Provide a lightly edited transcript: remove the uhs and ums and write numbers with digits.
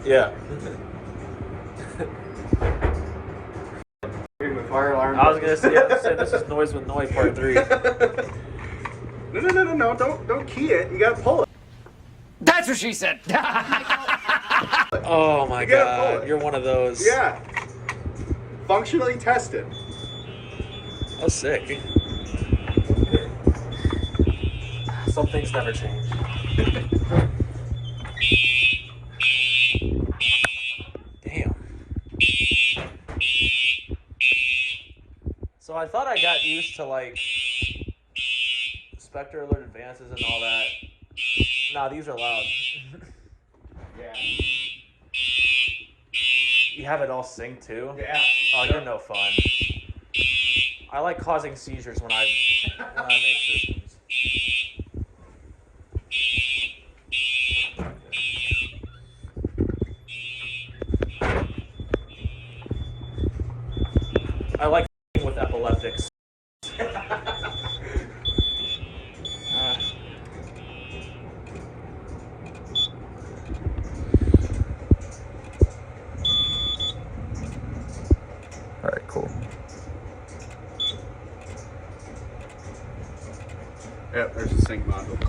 Yeah. The fire alarm. I was gonna say this is Noise with Noie Part 3. No! Don't key it. You gotta pull it. That's what she said. Oh my You gotta pull god, it. you're one of those. Yeah. Functionally tested. Oh, sick. Some things never change. Damn. So I thought I got used to like Spectre Alert Advances and all that. Nah, these are loud. Yeah. You have it all synced too? Yeah. Oh, you're no fun. I like causing seizures when I make systems. I like with epileptics. All right, cool. Yep, there's a sync module.